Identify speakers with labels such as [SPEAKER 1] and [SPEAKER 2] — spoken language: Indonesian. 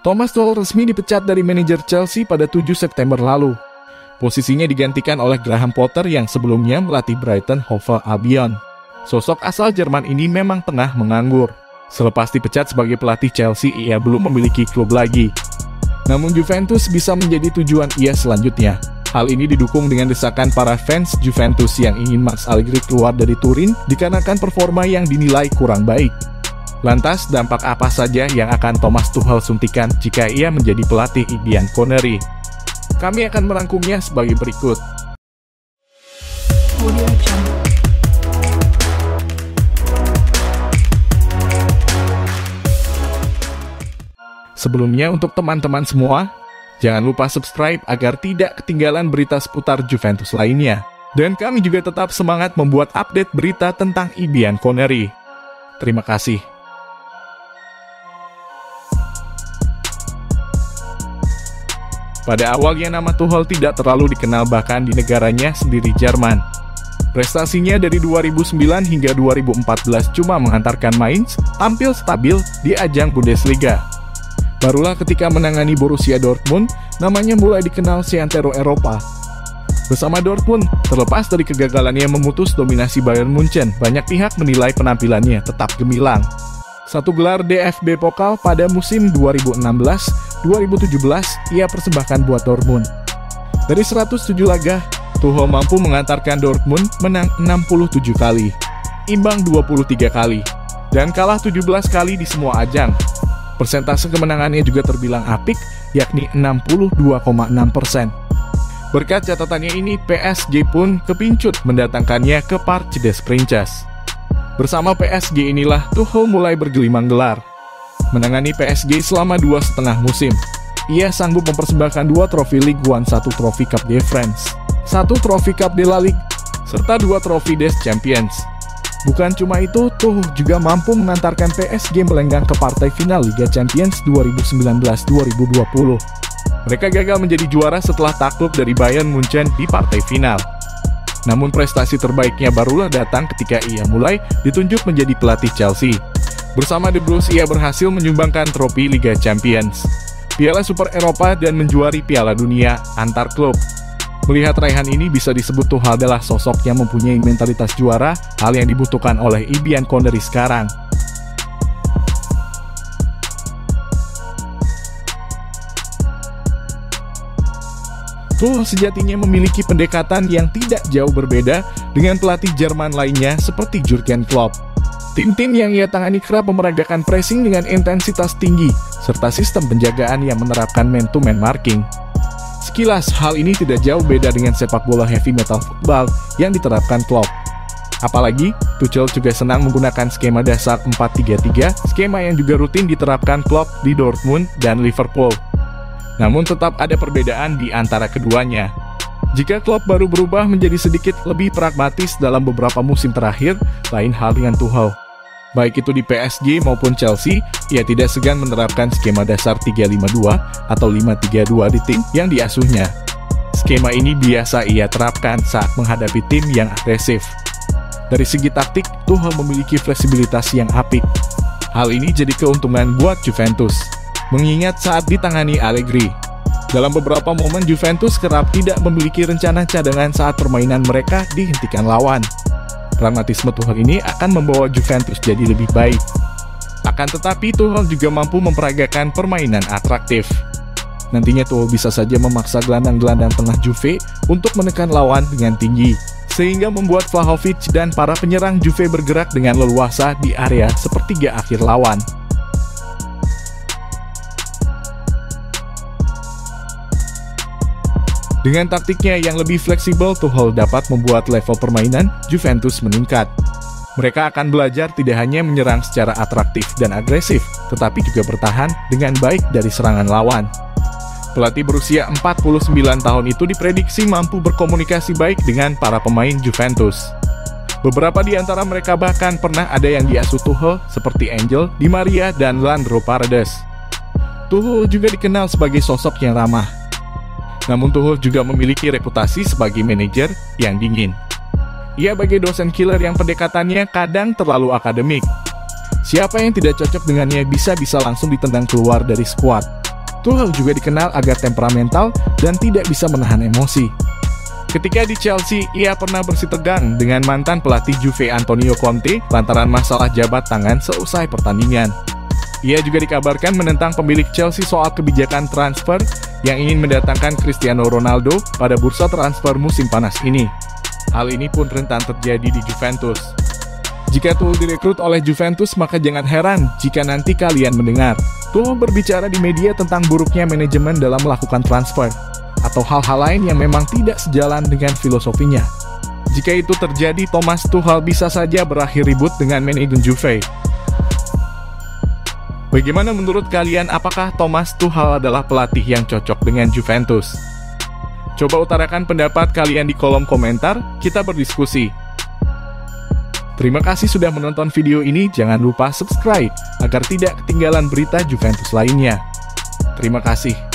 [SPEAKER 1] Thomas Tuchel resmi dipecat dari manajer Chelsea pada 7 September lalu. Posisinya digantikan oleh Graham Potter yang sebelumnya melatih Brighton Hove Albion. Sosok asal Jerman ini memang tengah menganggur. Selepas dipecat sebagai pelatih Chelsea, ia belum memiliki klub lagi. Namun Juventus bisa menjadi tujuan ia selanjutnya. Hal ini didukung dengan desakan para fans Juventus yang ingin Max Allegri keluar dari Turin dikarenakan performa yang dinilai kurang baik. Lantas, dampak apa saja yang akan Thomas Tuchel suntikan jika ia menjadi pelatih Ian Connery? Kami akan merangkumnya sebagai berikut. Sebelumnya, untuk teman-teman semua, jangan lupa subscribe agar tidak ketinggalan berita seputar Juventus lainnya. Dan kami juga tetap semangat membuat update berita tentang Ian Connery. Terima kasih. Pada awalnya nama Tuchel tidak terlalu dikenal bahkan di negaranya sendiri Jerman. Prestasinya dari 2009 hingga 2014 cuma menghantarkan Mainz tampil stabil di ajang Bundesliga. Barulah ketika menangani Borussia Dortmund, namanya mulai dikenal seantero Eropa. Bersama Dortmund, terlepas dari kegagalannya memutus dominasi Bayern Munchen, banyak pihak menilai penampilannya tetap gemilang. Satu gelar DFB Pokal pada musim 2016-2017 ia persembahkan buat Dortmund. Dari 107 laga, Tuchel mampu mengantarkan Dortmund menang 67 kali, imbang 23 kali, dan kalah 17 kali di semua ajang. Persentase kemenangannya juga terbilang apik, yakni 62,6%. Berkat catatannya ini, PSG pun kepincut mendatangkannya ke Parc des Princes. Bersama PSG inilah Tuchel mulai bergelimang gelar. Menangani PSG selama 2,5 musim, ia sanggup mempersembahkan 2 trofi Ligue 1, 1 trofi Cup de France, 1 trofi Cup de la Ligue, serta 2 trofi des Champions. Bukan cuma itu, Tuchel juga mampu mengantarkan PSG melenggang ke partai final Liga Champions 2019-2020. Mereka gagal menjadi juara setelah takluk dari Bayern Munchen di partai final. Namun prestasi terbaiknya barulah datang ketika ia mulai ditunjuk menjadi pelatih Chelsea. Bersama The Blues ia berhasil menyumbangkan trofi Liga Champions, Piala Super Eropa dan menjuari Piala Dunia antar klub. Melihat raihan ini bisa disebut Tuchel adalah sosok yang mempunyai mentalitas juara, hal yang dibutuhkan oleh Ian Connery sekarang. Tuchel sejatinya memiliki pendekatan yang tidak jauh berbeda dengan pelatih Jerman lainnya seperti Jurgen Klopp. Tim-tim yang ia tangani kerap memeragakan pressing dengan intensitas tinggi, serta sistem penjagaan yang menerapkan man-to-man marking. Sekilas, hal ini tidak jauh beda dengan sepak bola heavy metal football yang diterapkan Klopp. Apalagi, Tuchel juga senang menggunakan skema dasar 4-3-3, skema yang juga rutin diterapkan Klopp di Dortmund dan Liverpool. Namun tetap ada perbedaan di antara keduanya. Jika Klopp baru berubah menjadi sedikit lebih pragmatis dalam beberapa musim terakhir, lain hal dengan Tuchel. Baik itu di PSG maupun Chelsea, ia tidak segan menerapkan skema dasar 3-5-2 atau 5-3-2 di tim yang diasuhnya. Skema ini biasa ia terapkan saat menghadapi tim yang agresif. Dari segi taktik, Tuchel memiliki fleksibilitas yang apik. Hal ini jadi keuntungan buat Juventus, mengingat saat ditangani Allegri. Dalam beberapa momen Juventus kerap tidak memiliki rencana cadangan saat permainan mereka dihentikan lawan. Pragmatisme Tuchel ini akan membawa Juventus jadi lebih baik. Akan tetapi Tuchel juga mampu memperagakan permainan atraktif. Nantinya Tuchel bisa saja memaksa gelandang-gelandang tengah Juve untuk menekan lawan dengan tinggi, sehingga membuat Vlahovic dan para penyerang Juve bergerak dengan leluasa di area sepertiga akhir lawan. Dengan taktiknya yang lebih fleksibel, Tuchel dapat membuat level permainan Juventus meningkat. Mereka akan belajar tidak hanya menyerang secara atraktif dan agresif, tetapi juga bertahan dengan baik dari serangan lawan. Pelatih berusia 49 tahun itu diprediksi mampu berkomunikasi baik dengan para pemain Juventus. Beberapa di antara mereka bahkan pernah ada yang diasuh Tuchel seperti Angel Di Maria dan Leandro Paredes. Tuchel juga dikenal sebagai sosok yang ramah. Namun Tuchel juga memiliki reputasi sebagai manajer yang dingin. Ia bagai dosen killer yang pendekatannya kadang terlalu akademik. Siapa yang tidak cocok dengannya bisa langsung ditendang keluar dari skuad. Tuchel juga dikenal agak temperamental dan tidak bisa menahan emosi. Ketika di Chelsea, ia pernah bersitegang dengan mantan pelatih Juve Antonio Conte lantaran masalah jabat tangan seusai pertandingan. Ia juga dikabarkan menentang pemilik Chelsea soal kebijakan transfer yang ingin mendatangkan Cristiano Ronaldo pada bursa transfer musim panas ini. Hal ini pun rentan terjadi di Juventus. Jika Tuchel direkrut oleh Juventus, maka jangan heran jika nanti kalian mendengar Tuchel berbicara di media tentang buruknya manajemen dalam melakukan transfer, atau hal-hal lain yang memang tidak sejalan dengan filosofinya. Jika itu terjadi, Thomas Tuchel bisa saja berakhir ribut dengan manajemen Juve. Bagaimana menurut kalian, apakah Thomas Tuchel adalah pelatih yang cocok dengan Juventus? Coba utarakan pendapat kalian di kolom komentar, kita berdiskusi. Terima kasih sudah menonton video ini, jangan lupa subscribe agar tidak ketinggalan berita Juventus lainnya. Terima kasih.